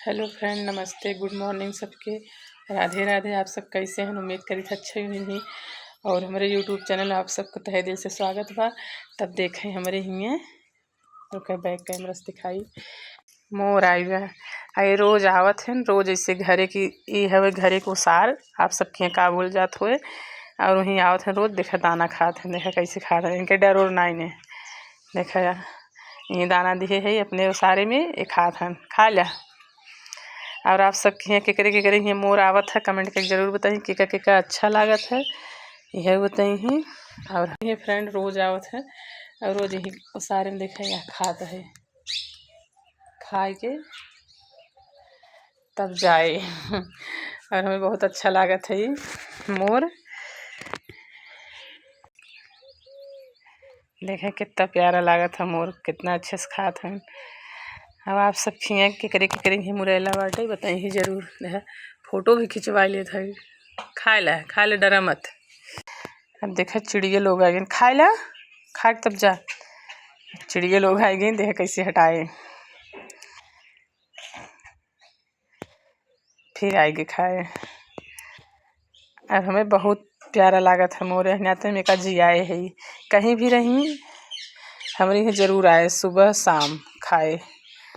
Hello friend, नमस्ते, good morning सबके। राधे राधे। आप सब कैसे हैं? उम्मीद करी था अच्छे ही। और हमारे यूट्यूब चैनल आप सबको तहे दिल से स्वागत बा। तब देखें हमारे हिंगे तो क्या बैक कैमरा से दिखाई मोर आई बा। आई रोज आवत है, रोज ऐसे घरे की हवे घरे को सार आप सबके का बोल जात हुए। और वहीं आवत है रोज। देखा दाना खात है, देखा कैसे खा रहे हैं। इनके डर और ना इन्हें देखा ये दाना दिए है अपने सारे में एक खात है, खा लिया। और आप सब के केकरे ये मोर आवत है कमेंट करके जरूर बताइए केका अच्छा लागत है, यह बताइए। और ये फ्रेंड रोज आवत है और रोज यही सारे में देखा या खात है, खाए के तब जाए और हमें बहुत अच्छा लागत है ये मोर। देखें कितना प्यारा लागत है मोर, कितना अच्छे से खात है। अब आप सब खिए केकरे ही मुरैला बाटे बताइए जरूर। देखा फोटो भी खिंचवा लेते है, खा ले डरा मत। अब देखा चिड़िया लोग आ गए, खाए ला खा तब जा। चिड़िया लोग आ गए, देखा कैसे हटाए, फिर आएगी खाए। अब हमें बहुत प्यारा लागत है मोर। नाते में का जी आए है, कहीं भी रही हमारे यहाँ जरूर आए सुबह शाम खाए।